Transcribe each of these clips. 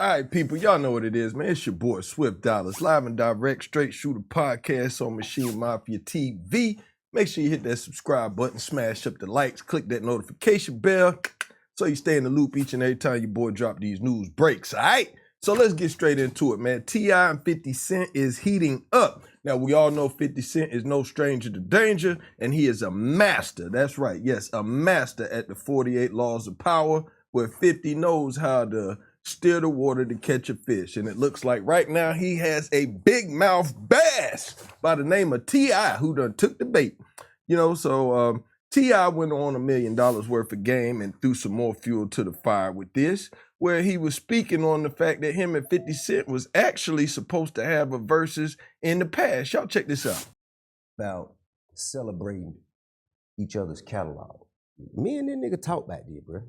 All right, people, y'all know what it is, man. It's your boy, Swift Dollarz, live and direct, straight Shoota podcast on Maschine Mafia TV. Make sure you hit that subscribe button, smash up the likes, click that notification bell, so you stay in the loop each and every time your boy drop these news breaks, all right? So let's get straight into it, man. T.I. and 50 Cent is heating up. Now, we all know 50 Cent is no stranger to danger, and he is a master. That's right, yes, a master at the 48 laws of power, where 50 knows how to steer the water to catch a fish. And it looks like right now he has a big mouth bass by the name of T.I. who done took the bait. You know, so T.I. went on $1 million worth of game and threw some more fuel to the fire with this, where he was speaking on the fact that him and 50 Cent was actually supposed to have a versus in the past. Y'all check this out. About celebrating each other's catalog. Me and that nigga talk back there, bro.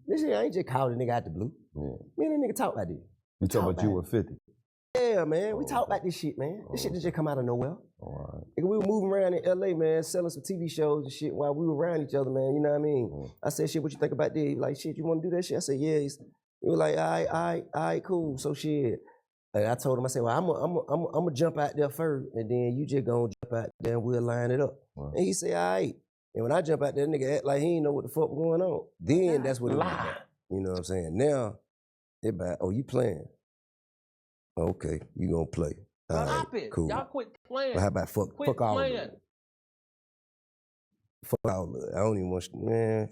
This shit, I ain't just called a nigga out the blue. Me and that nigga talk back there. You talk about you were 50? Yeah, man. We talk about this shit, man. This shit just come out of nowhere. Nigga, we were moving around in LA, man, selling some TV shows and shit while we were around each other, man. You know what I mean? I said, shit, what you think about that? He like, shit, you want to do that shit? I said, yeah. He was like, all right, cool. So shit. And I told him, I said, well, I'm gonna jump out there first, and then you just gonna jump out there and we'll line it up. And he said, all right. And when I jump out there, nigga act like he ain't know what the fuck was going on. Then that's what it was about. You know what I'm saying? Now, it about, oh, you playing? Okay, you gonna play. Stop it. Cool. Y'all quit playing. But how about fuck all of it? Fuck all of it. I don't even want you, man.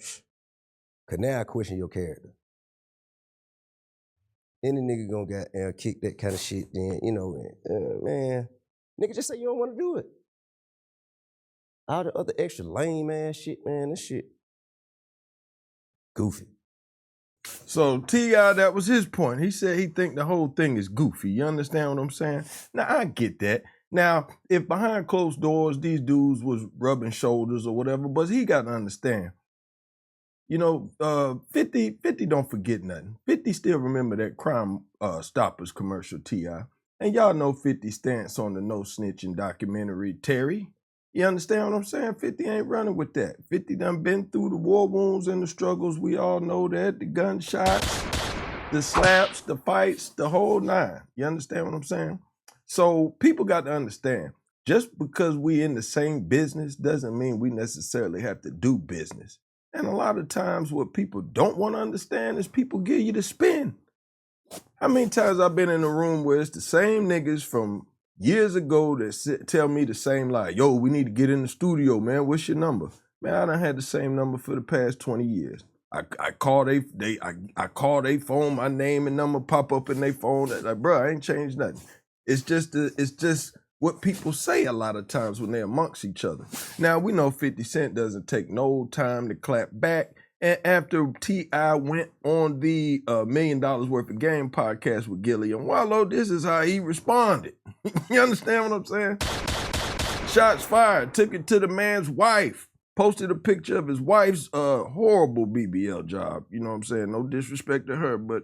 Cause now I question your character. Any nigga gonna get kick that kind of shit, then, you know, man, nigga just say you don't wanna do it. All the other extra lame ass shit, man, this shit goofy. So T.I., that was his point. He said he think the whole thing is goofy. You understand what I'm saying? Now, I get that. Now, if behind closed doors, these dudes was rubbing shoulders or whatever, but he got to understand. You know, 50 don't forget nothing. 50 still remember that Crime Stoppers commercial, T.I. And y'all know 50's stance on the no snitching documentary, Terry. You understand what I'm saying? 50 ain't running with that. 50 done been through the war wounds and the struggles. We all know that. The gunshots, the slaps, the fights, the whole nine. You understand what I'm saying? So people got to understand, just because we in the same business doesn't mean we necessarily have to do business. And a lot of times what people don't want to understand is people give you the spin. How many times I've been in a room where it's the same niggas from years ago that tell me the same lie. Yo, we need to get in the studio, man. What's your number? Man, I done had the same number for the past 20 years. I call they phone, my name and number pop up in their phone. Like, bro, I ain't changed nothing. It's just what people say a lot of times when they're amongst each other. Now, we know 50 Cent doesn't take no time to clap back. And after T.I. went on the $1 million worth of game podcast with Gilly and Wallow, this is how he responded. You understand what I'm saying? Shots fired, took it to the man's wife, posted a picture of his wife's horrible BBL job. You know what I'm saying? No disrespect to her, but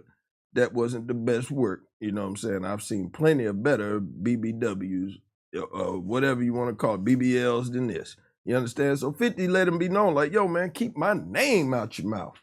that wasn't the best work. You know what I'm saying? I've seen plenty of better BBWs, whatever you want to call it, BBLs than this. You understand? So 50 let him be known like, yo, man, keep my name out your mouth.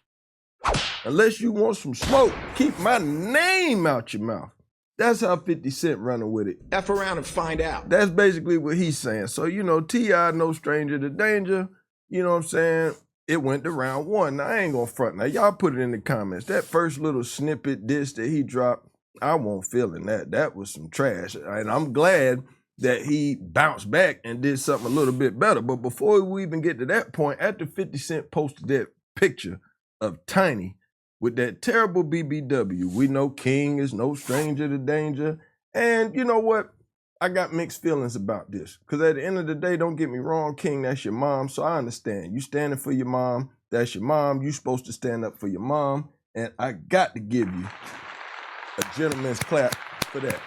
Unless you want some smoke, keep my name out your mouth. That's how 50 Cent running with it. F around and find out. That's basically what he's saying. So, you know, T.I. no stranger to danger. You know what I'm saying? It went to round one. Now, I ain't gonna front. Now, y'all put it in the comments. That first little snippet diss that he dropped, I won't feeling that. That was some trash. And I'm glad that he bounced back and did something a little bit better. But before we even get to that point, after 50 Cent posted that picture of Tiny with that terrible BBW, we know King is no stranger to danger. And you know what? I got mixed feelings about this. Because at the end of the day, don't get me wrong, King, that's your mom. So I understand. You standing for your mom. That's your mom. You supposed to stand up for your mom. And I got to give you a gentleman's clap for that.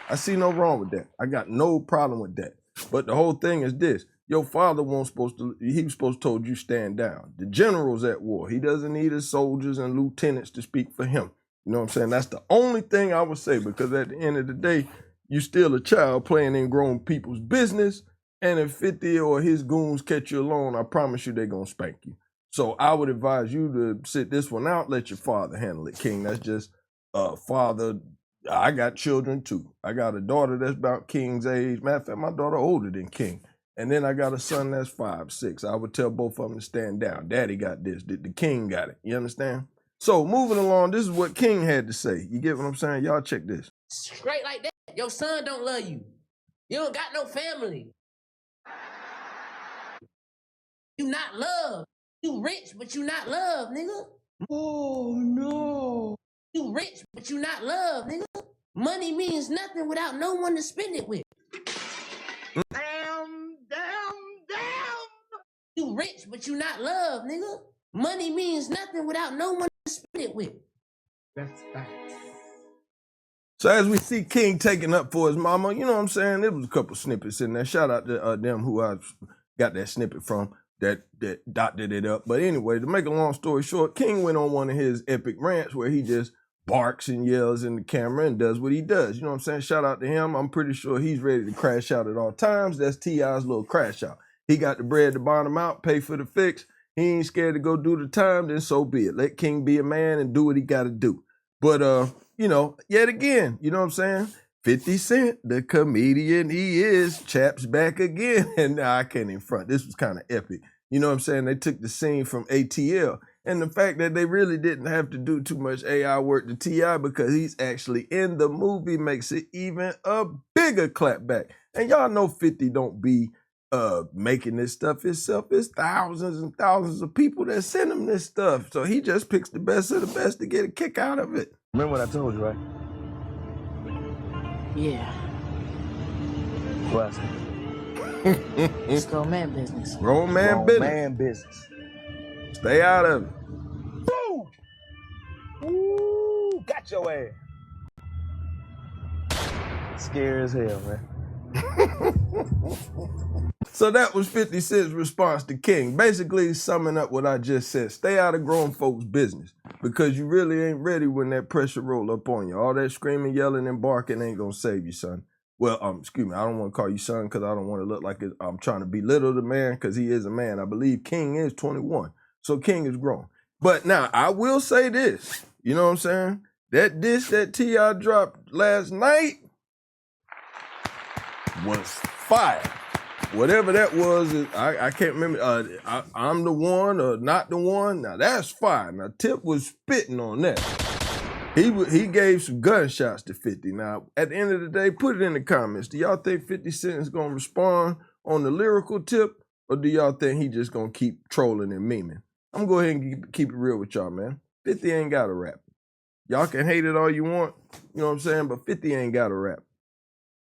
I see no wrong with that. I got no problem with that. But the whole thing is this. Your father he was supposed to told you stand down. The general's at war. He doesn't need his soldiers and lieutenants to speak for him. You know what I'm saying? That's the only thing I would say, because at the end of the day, you still a child playing in grown people's business. And if 50 or his goons catch you alone, I promise you they're going to spank you. So I would advise you to sit this one out, let your father handle it, King. That's just father. I got children too. I got a daughter that's about King's age. Matter of fact, my daughter older than King. And then I got a son that's 5, 6. I would tell both of them to stand down. Daddy got this. The King got it. You understand? So moving along, this is what King had to say. You get what I'm saying? Y'all check this. Straight like that. Your son don't love you. You don't got no family. You not loved. You rich, but you not loved, nigga. Oh, no. You rich, but you not loved, nigga. Money means nothing without no one to spend it with. Damn. You rich, but you not loved, nigga. Money means nothing without no one to spend it with. That's facts. So as we see King taking up for his mama, you know what I'm saying? There was a couple snippets in there. Shout out to them who I got that snippet from that dotted it up. But anyway, to make a long story short, King went on one of his epic rants where he just barks and yells in the camera and does what he does. You know what I'm saying? Shout out to him. I'm pretty sure he's ready to crash out at all times. That's T.I.'s little crash out. He got the bread to bottom out, pay for the fix. He ain't scared to go do the time, then so be it. Let King be a man and do what he got to do. But, you know, yet again, you know what I'm saying? 50 Cent, the comedian he is, chaps back again. And nah, I can't even front. This was kind of epic. You know what I'm saying? They took the scene from ATL. And the fact that they really didn't have to do too much AI work to T.I. because he's actually in the movie makes it even a bigger clapback. And y'all know 50 don't be making this stuff himself. It's thousands and thousands of people that send him this stuff. So he just picks the best of the best to get a kick out of it. Remember what I told you, right? Yeah. What I said? It's grown man business. Grown man business. Stay out of it. Boom! Ooh, got your ass. Scary as hell, man. So that was 50 Cent's response to King. Basically summing up what I just said. Stay out of grown folks' business because you really ain't ready when that pressure roll up on you. All that screaming, yelling, and barking ain't gonna save you, son. Well, excuse me, I don't want to call you son because I don't want to look like I'm trying to belittle the man because he is a man. I believe King is 21, so King is grown. But now, I will say this, you know what I'm saying? That dish that T.I. dropped last night was fire. Whatever that was, I can't remember. I'm the one or not the one. Now, that's fire. Now, Tip was spitting on that. He gave some gunshots to 50. Now, at the end of the day, put it in the comments. Do y'all think 50 Cent is going to respond on the lyrical tip, or do y'all think he just going to keep trolling and memeing? I'm going to go ahead and keep it real with y'all, man. 50 ain't got a rap. Y'all can hate it all you want, you know what I'm saying, but 50 ain't got a rap.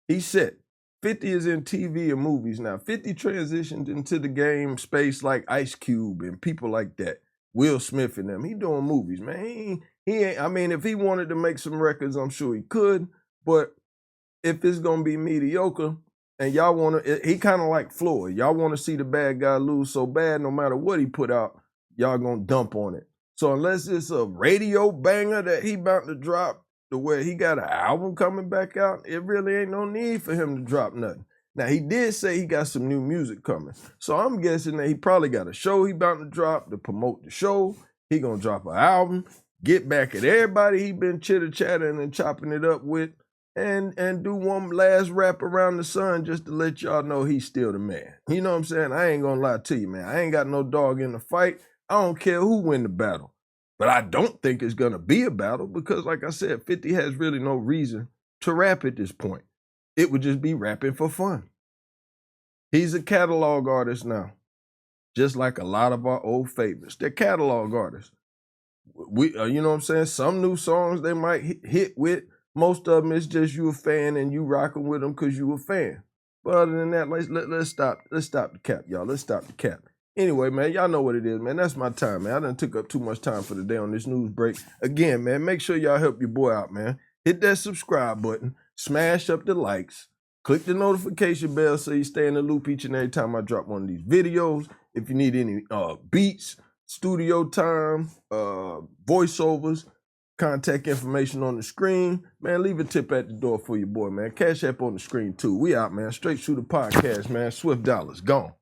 He's set. 50 is in TV and movies now. 50 transitioned into the game space like Ice Cube and people like that. Will Smith and them. He doing movies, man. He ain't, I mean, if he wanted to make some records, I'm sure he could. But if it's going to be mediocre and y'all want to, he kind of like Floyd. Y'all want to see the bad guy lose so bad, no matter what he put out, y'all going to dump on it. So unless it's a radio banger that he about to drop to where he got an album coming back out, it really ain't no need for him to drop nothing. Now, he did say he got some new music coming. So I'm guessing that he probably got a show he about to drop to promote the show. He gonna drop an album, get back at everybody he been chitter-chattering and chopping it up with, and do one last rap around the sun just to let y'all know he's still the man. You know what I'm saying? I ain't gonna lie to you, man. I ain't got no dog in the fight. I don't care who win the battle. But I don't think it's gonna be a battle because, like I said, 50 has really no reason to rap at this point. It would just be rapping for fun. He's a catalog artist now, just like a lot of our old favorites. They're catalog artists. You know what I'm saying? Some new songs they might hit with. Most of them is just you a fan and you rocking with them because you a fan. But other than that, let's stop the cap, y'all. Let's stop the cap. Anyway, man, y'all know what it is, man. That's my time, man. I done took up too much time for the day on this news break. Again, man, make sure y'all help your boy out, man. Hit that subscribe button. Smash up the likes. Click the notification bell so you stay in the loop each and every time I drop one of these videos. If you need any beats, studio time, voiceovers, contact information on the screen, man, leave a tip at the door for your boy, man. Cash App on the screen, too. We out, man. Straight Shoota Podcast, man. Swift Dollarz. Gone.